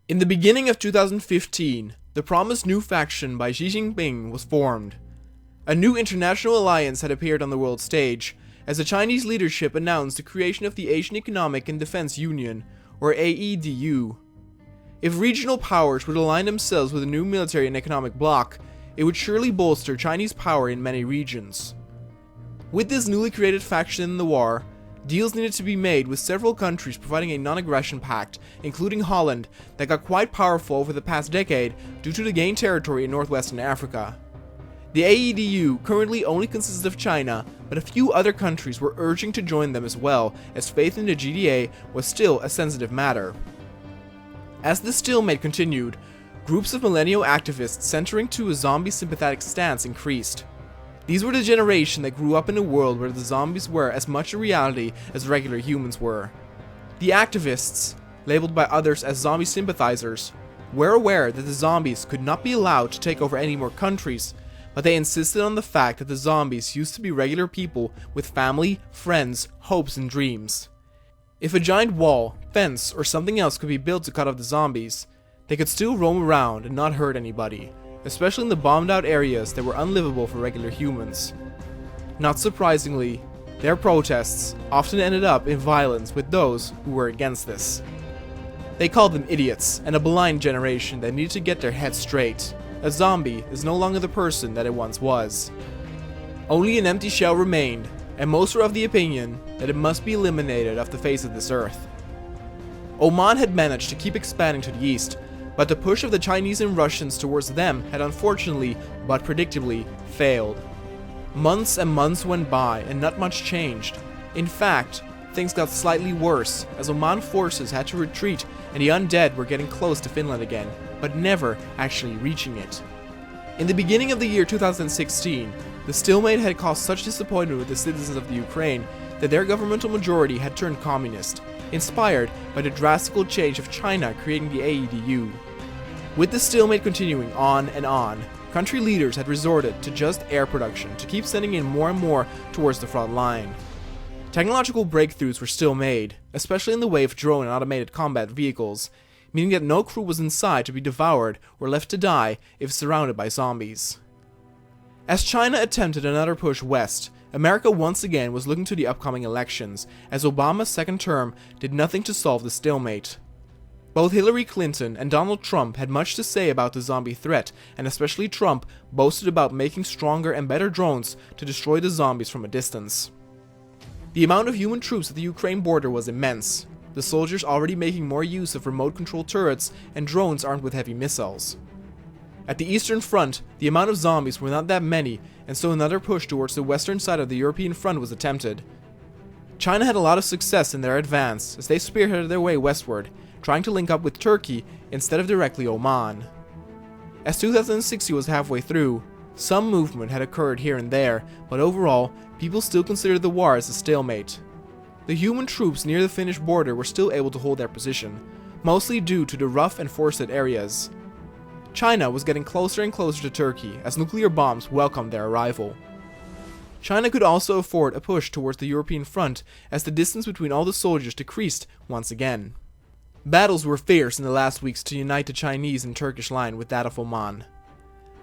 In the beginning of 2015, the promised new faction by Xi Jinping was formed. A new international alliance had appeared on the world stage, as the Chinese leadership announced the creation of the Asian Economic and Defense Union, or AEDU. If regional powers would align themselves with a new military and economic bloc, it would surely bolster Chinese power in many regions. With this newly created faction in the war, deals needed to be made with several countries providing a non-aggression pact, including Holland, that got quite powerful over the past decade due to the gained territory in northwestern Africa. The AEDU currently only consists of China, but a few other countries were urging to join them as well, as faith in the GDA was still a sensitive matter. As the stalemate continued, groups of millennial activists centering to a zombie-sympathetic stance increased. These were the generation that grew up in a world where the zombies were as much a reality as regular humans were. The activists, labeled by others as zombie sympathizers, were aware that the zombies could not be allowed to take over any more countries, but they insisted on the fact that the zombies used to be regular people with family, friends, hopes, and dreams. If a giant wall, fence, or something else could be built to cut off the zombies, they could still roam around and not hurt anybody, especially in the bombed out areas that were unlivable for regular humans. Not surprisingly, their protests often ended up in violence with those who were against this. They called them idiots and a blind generation that needed to get their heads straight. A zombie is no longer the person that it once was. Only an empty shell remained, and most were of the opinion that it must be eliminated off the face of this earth. Oman had managed to keep expanding to the east, but the push of the Chinese and Russians towards them had unfortunately, but predictably, failed. Months and months went by and not much changed. In fact, things got slightly worse as Oman forces had to retreat and the undead were getting close to Finland again, but never actually reaching it. In the beginning of the year 2016, the stalemate had caused such disappointment with the citizens of the Ukraine that their governmental majority had turned communist, inspired by the drastic change of China creating the AEDU. With the stalemate continuing on and on, country leaders had resorted to just air production to keep sending in more and more towards the front line. Technological breakthroughs were still made, especially in the way of drone and automated combat vehicles, meaning that no crew was inside to be devoured or left to die if surrounded by zombies. As China attempted another push west, America once again was looking to the upcoming elections, as Obama's second term did nothing to solve the stalemate. Both Hillary Clinton and Donald Trump had much to say about the zombie threat, and especially Trump boasted about making stronger and better drones to destroy the zombies from a distance. The amount of human troops at the Ukraine border was immense, the soldiers already making more use of remote control turrets and drones armed with heavy missiles. At the Eastern Front, the amount of zombies were not that many, and so another push towards the western side of the European front was attempted. China had a lot of success in their advance, as they spearheaded their way westward, trying to link up with Turkey instead of directly Oman. As 2060 was halfway through, some movement had occurred here and there, but overall, people still considered the war as a stalemate. The human troops near the Finnish border were still able to hold their position, mostly due to the rough and forested areas. China was getting closer and closer to Turkey as nuclear bombs welcomed their arrival. China could also afford a push towards the European front as the distance between all the soldiers decreased once again. Battles were fierce in the last weeks to unite the Chinese and Turkish line with that of Oman.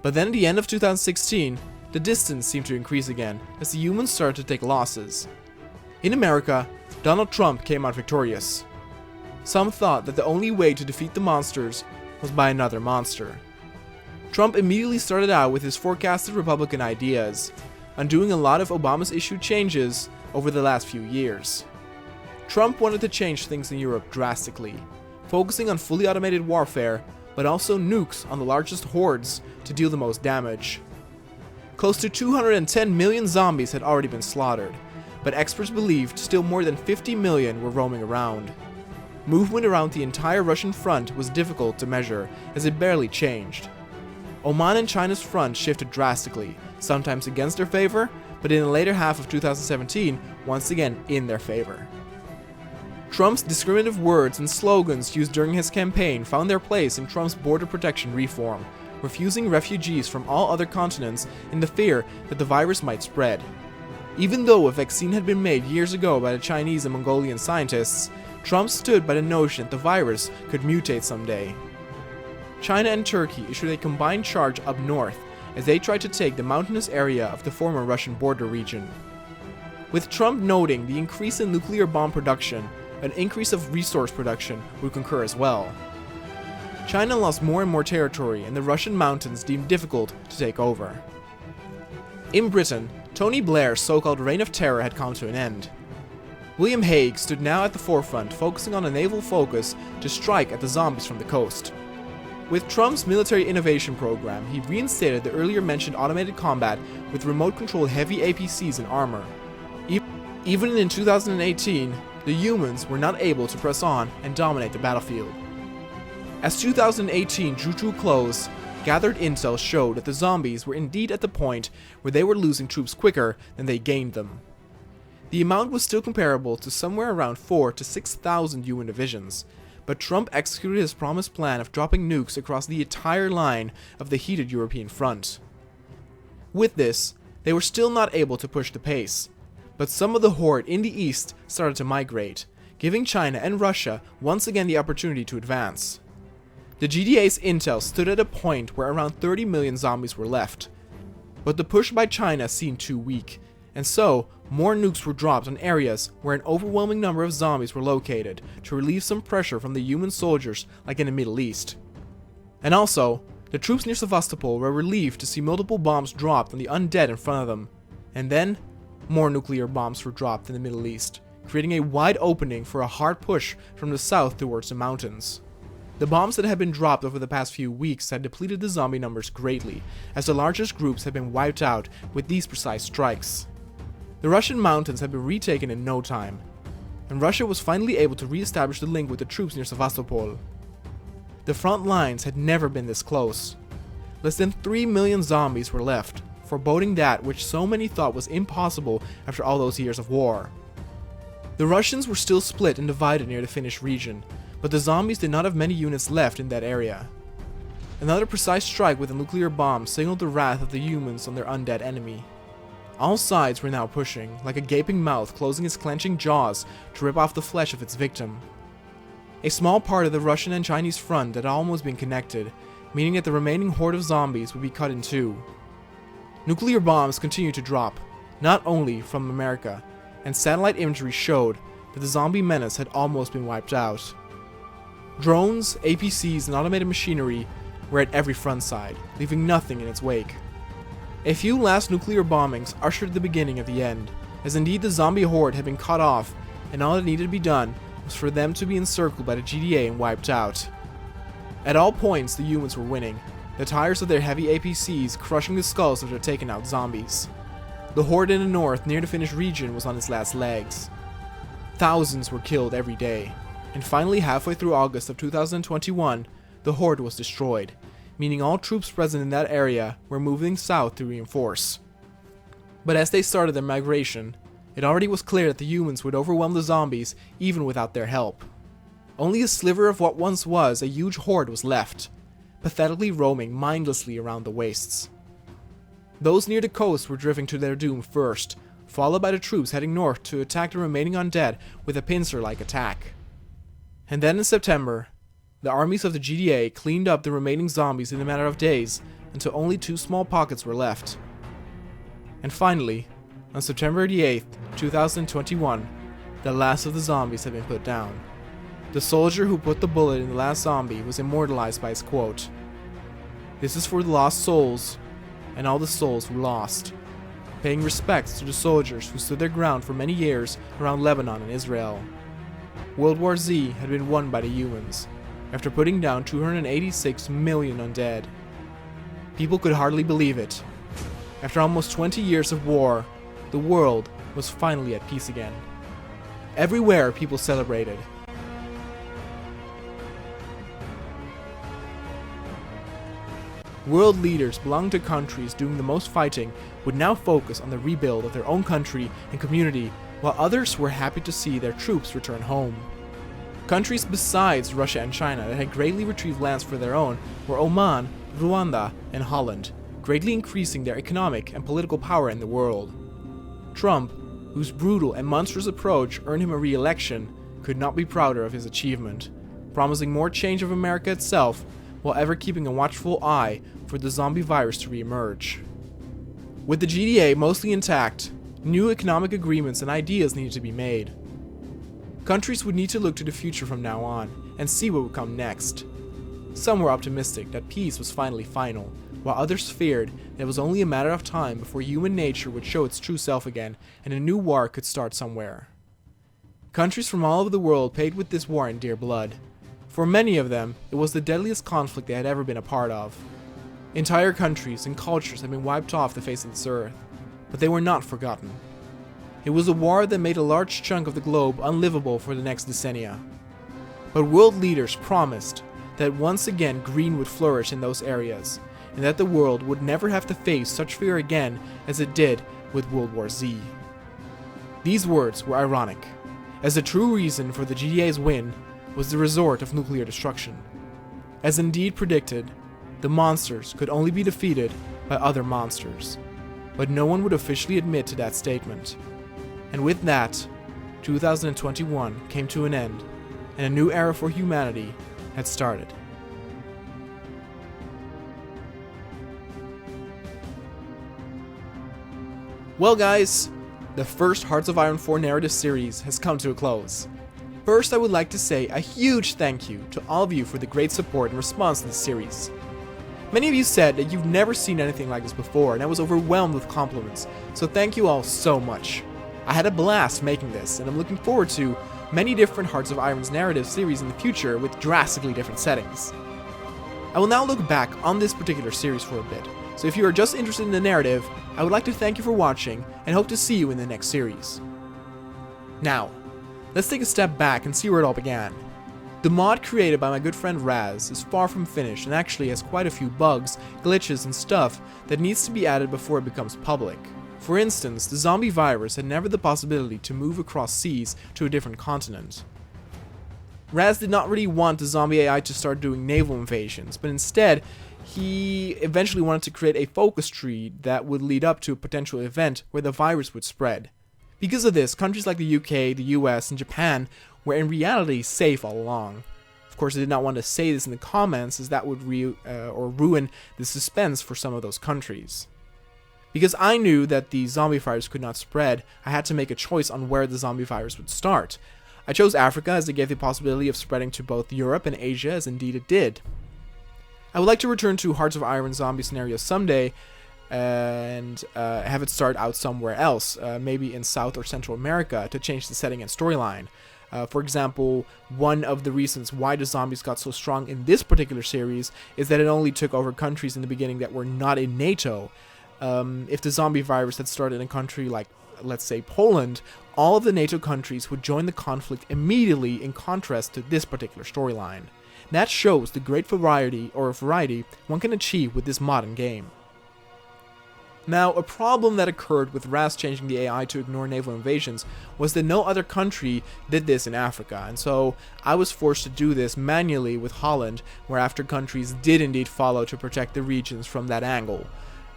But then at the end of 2016, the distance seemed to increase again as the humans started to take losses. In America, Donald Trump came out victorious. Some thought that the only way to defeat the monsters was by another monster. Trump immediately started out with his forecasted Republican ideas, undoing a lot of Obama's issued changes over the last few years. Trump wanted to change things in Europe drastically, focusing on fully automated warfare, but also nukes on the largest hordes to deal the most damage. Close to 210 million zombies had already been slaughtered, but experts believed still more than 50 million were roaming around. Movement around the entire Russian front was difficult to measure, as it barely changed. Oman and China's front shifted drastically, sometimes against their favor, but in the later half of 2017, once again in their favor. Trump's discriminative words and slogans used during his campaign found their place in Trump's border protection reform, refusing refugees from all other continents in the fear that the virus might spread. Even though a vaccine had been made years ago by the Chinese and Mongolian scientists, Trump stood by the notion that the virus could mutate someday. China and Turkey issued a combined charge up north as they tried to take the mountainous area of the former Russian border region. With Trump noting the increase in nuclear bomb production, an increase of resource production would concur as well. China lost more and more territory, and the Russian mountains deemed difficult to take over. In Britain, Tony Blair's so-called reign of terror had come to an end. William Hague stood now at the forefront, focusing on a naval focus to strike at the zombies from the coast. With Trump's military innovation program, he reinstated the earlier mentioned automated combat with remote-controlled heavy APCs and armor. Even in 2018, the humans were not able to press on and dominate the battlefield. As 2018 drew to a close, gathered intel showed that the zombies were indeed at the point where they were losing troops quicker than they gained them. The amount was still comparable to somewhere around 4,000 to 6,000 human divisions, but Trump executed his promised plan of dropping nukes across the entire line of the heated European front. With this, they were still not able to push the pace, but some of the horde in the east started to migrate, giving China and Russia once again the opportunity to advance. The GDA's intel stood at a point where around 30 million zombies were left, but the push by China seemed too weak, and so more nukes were dropped on areas where an overwhelming number of zombies were located to relieve some pressure from the human soldiers like in the Middle East. And also, the troops near Sevastopol were relieved to see multiple bombs dropped on the undead in front of them, and then more nuclear bombs were dropped in the Middle East, creating a wide opening for a hard push from the south towards the mountains. The bombs that had been dropped over the past few weeks had depleted the zombie numbers greatly, as the largest groups had been wiped out with these precise strikes. The Russian mountains had been retaken in no time, and Russia was finally able to re-establish the link with the troops near Sevastopol. The front lines had never been this close. Less than 3 million zombies were left, foreboding that which so many thought was impossible after all those years of war. The Russians were still split and divided near the Finnish region, but the zombies did not have many units left in that area. Another precise strike with a nuclear bomb signaled the wrath of the humans on their undead enemy. All sides were now pushing, like a gaping mouth closing its clenching jaws to rip off the flesh of its victim. A small part of the Russian and Chinese front had almost been connected, meaning that the remaining horde of zombies would be cut in two. Nuclear bombs continued to drop, not only from America, and satellite imagery showed that the zombie menace had almost been wiped out. Drones, APCs, and automated machinery were at every front side, leaving nothing in its wake. A few last nuclear bombings ushered the beginning of the end, as indeed the zombie horde had been cut off, and all that needed to be done was for them to be encircled by the GDA and wiped out. At all points, the humans were winning, the tires of their heavy APCs crushing the skulls of their taken out zombies. The horde in the north near the Finnish region was on its last legs. Thousands were killed every day, and finally halfway through August of 2021, the horde was destroyed, meaning all troops present in that area were moving south to reinforce. But as they started their migration, it already was clear that the humans would overwhelm the zombies even without their help. Only a sliver of what once was a huge horde was left, pathetically roaming mindlessly around the wastes. Those near the coast were driven to their doom first, followed by the troops heading north to attack the remaining undead with a pincer-like attack. And then in September, the armies of the GDA cleaned up the remaining zombies in a matter of days until only 2 small pockets were left. And finally, on September 8th, 2021, the last of the zombies had been put down. The soldier who put the bullet in the last zombie was immortalized by his quote, "This is for the lost souls, and all the souls who lost," paying respects to the soldiers who stood their ground for many years around Lebanon and Israel. World War Z had been won by the humans, after putting down 286 million undead. People could hardly believe it. After almost 20 years of war, the world was finally at peace again. Everywhere people celebrated. World leaders belonging to countries doing the most fighting would now focus on the rebuild of their own country and community, while others were happy to see their troops return home. Countries besides Russia and China that had greatly retrieved lands for their own were Oman, Rwanda, and Holland, greatly increasing their economic and political power in the world. Trump, whose brutal and monstrous approach earned him a re-election, could not be prouder of his achievement, promising more change of America itself while ever keeping a watchful eye for the zombie virus to re-emerge. With the GDA mostly intact, new economic agreements and ideas needed to be made. Countries would need to look to the future from now on and see what would come next. Some were optimistic that peace was finally final, while others feared that it was only a matter of time before human nature would show its true self again and a new war could start somewhere. Countries from all over the world paid with this war in dear blood. For many of them, it was the deadliest conflict they had ever been a part of. Entire countries and cultures had been wiped off the face of this earth, but they were not forgotten. It was a war that made a large chunk of the globe unlivable for the next decennia. But world leaders promised that once again green would flourish in those areas, and that the world would never have to face such fear again as it did with World War Z. These words were ironic, as the true reason for the GDA's win was the resort of nuclear destruction. As indeed predicted, the monsters could only be defeated by other monsters, but no one would officially admit to that statement. And with that, 2021 came to an end, and a new era for humanity had started. Well guys, the first Hearts of Iron 4 narrative series has come to a close. First, I would like to say a huge thank you to all of you for the great support and response to this series. Many of you said that you've never seen anything like this before, and I was overwhelmed with compliments, so thank you all so much. I had a blast making this, and I'm looking forward to many different Hearts of Iron's narrative series in the future with drastically different settings. I will now look back on this particular series for a bit, so if you are just interested in the narrative, I would like to thank you for watching and hope to see you in the next series. Now, let's take a step back and see where it all began. The mod created by my good friend Raz is far from finished and actually has quite a few bugs, glitches, and stuff that needs to be added before it becomes public. For instance, the zombie virus had never the possibility to move across seas to a different continent. Raz did not really want the zombie AI to start doing naval invasions, but instead, he eventually wanted to create a focus tree that would lead up to a potential event where the virus would spread. Because of this, countries like the UK, the US, and Japan were in reality safe all along. Of course, I did not want to say this in the comments, as that would ruin the suspense for some of those countries. Because I knew that the zombie virus could not spread, I had to make a choice on where the zombie virus would start. I chose Africa as it gave the possibility of spreading to both Europe and Asia, as indeed it did. I would like to return to Hearts of Iron zombie scenarios someday, and have it start out somewhere else, maybe in South or Central America, to change the setting and storyline. For example, one of the reasons why the zombies got so strong in this particular series is that it only took over countries in the beginning that were not in NATO. If the zombie virus had started in a country like, let's say, Poland, all of the NATO countries would join the conflict immediately, in contrast to this particular storyline. That shows the great variety one can achieve with this modern game. Now, a problem that occurred with Raz changing the AI to ignore naval invasions was that no other country did this in Africa, and so I was forced to do this manually with Holland, where after countries did indeed follow to protect the regions from that angle.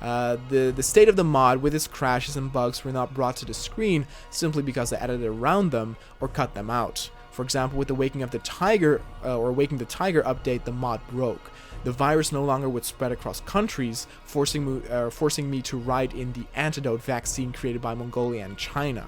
The state of the mod with its crashes and bugs were not brought to the screen simply because I edited around them or cut them out. For example, with the Waking the Tiger update, the mod broke. The virus no longer would spread across countries, forcing me to write in the antidote vaccine created by Mongolia and China.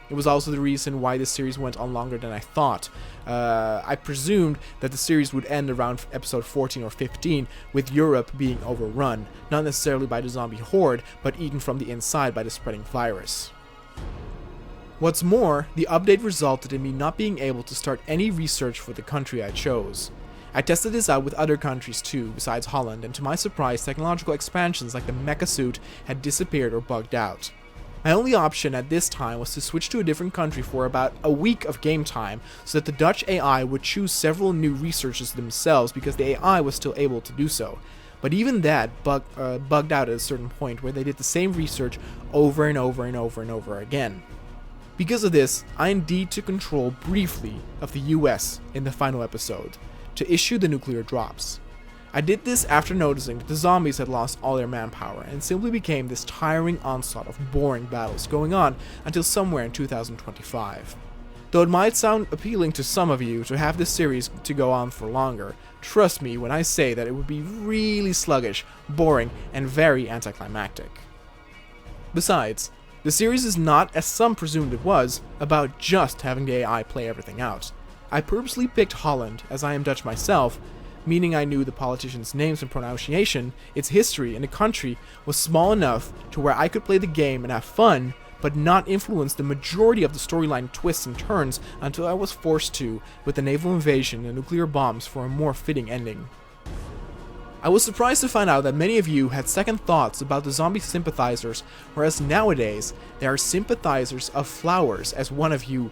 It was also the reason why this series went on longer than I thought. I presumed that the series would end around episode 14 or 15, with Europe being overrun, not necessarily by the zombie horde, but eaten from the inside by the spreading virus. What's more, the update resulted in me not being able to start any research for the country I chose. I tested this out with other countries too, besides Holland, and to my surprise, technological expansions like the mecha suit had disappeared or bugged out. My only option at this time was to switch to a different country for about a week of game time, so that the Dutch AI would choose several new researchers themselves because the AI was still able to do so. But even that bugged out at a certain point where they did the same research over and over and over and over again. Because of this, I indeed took control briefly of the US in the final episode, to issue the nuclear drops. I did this after noticing that the zombies had lost all their manpower and simply became this tiring onslaught of boring battles going on until somewhere in 2025. Though it might sound appealing to some of you to have this series to go on for longer, trust me when I say that it would be really sluggish, boring, and very anticlimactic. Besides, the series is not, as some presumed it was, about just having the AI play everything out. I purposely picked Holland, as I am Dutch myself, meaning I knew the politicians' names and pronunciation, its history, and the country was small enough to where I could play the game and have fun, but not influence the majority of the storyline twists and turns until I was forced to, with the naval invasion and nuclear bombs for a more fitting ending. I was surprised to find out that many of you had second thoughts about the zombie sympathizers, whereas nowadays they are sympathizers of flowers, as one of you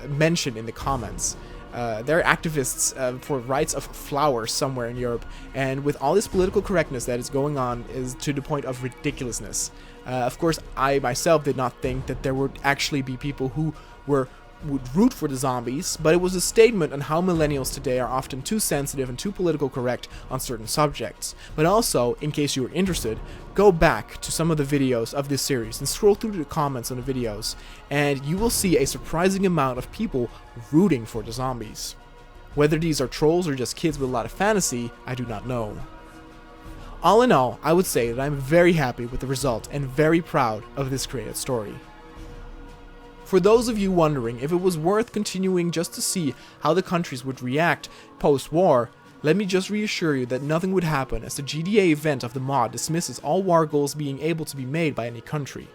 mentioned in the comments. They're activists for rights of flowers somewhere in Europe, and with all this political correctness that is going on is to the point of ridiculousness. Of course, I myself did not think that there would actually be people who would root for the zombies, but it was a statement on how millennials today are often too sensitive and too political correct on certain subjects. But also, in case you are interested, go back to some of the videos of this series and scroll through the comments on the videos, and you will see a surprising amount of people rooting for the zombies. Whether these are trolls or just kids with a lot of fantasy, I do not know. All in all, I would say that I'm very happy with the result and very proud of this created story. For those of you wondering if it was worth continuing just to see how the countries would react post-war, let me just reassure you that nothing would happen, as the GDA event of the mod dismisses all war goals being able to be made by any country.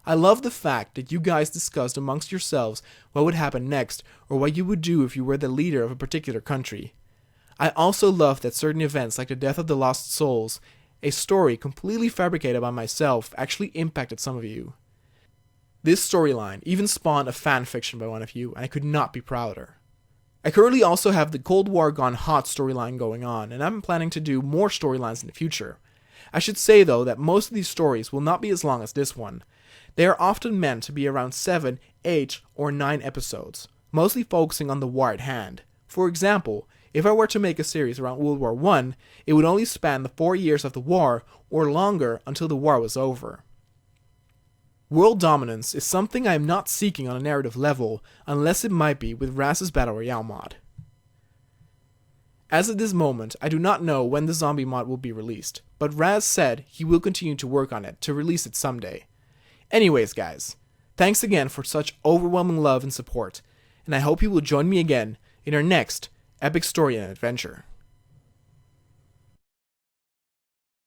I love the fact that you guys discussed amongst yourselves what would happen next, or what you would do if you were the leader of a particular country. I also love that certain events like the death of the lost souls, a story completely fabricated by myself, actually impacted some of you. This storyline even spawned a fan fiction by one of you, and I could not be prouder. I currently also have the Cold War Gone Hot storyline going on, and I'm planning to do more storylines in the future. I should say though that most of these stories will not be as long as this one. They are often meant to be around 7, 8, or 9 episodes, mostly focusing on the war at hand. For example, if I were to make a series around World War I, it would only span the 4 years of the war, or longer until the war was over. World dominance is something I am not seeking on a narrative level, unless it might be with Raz's Battle Royale mod. As of this moment, I do not know when the zombie mod will be released, but Raz said he will continue to work on it to release it someday. Anyways guys, thanks again for such overwhelming love and support, and I hope you will join me again in our next epic story and adventure.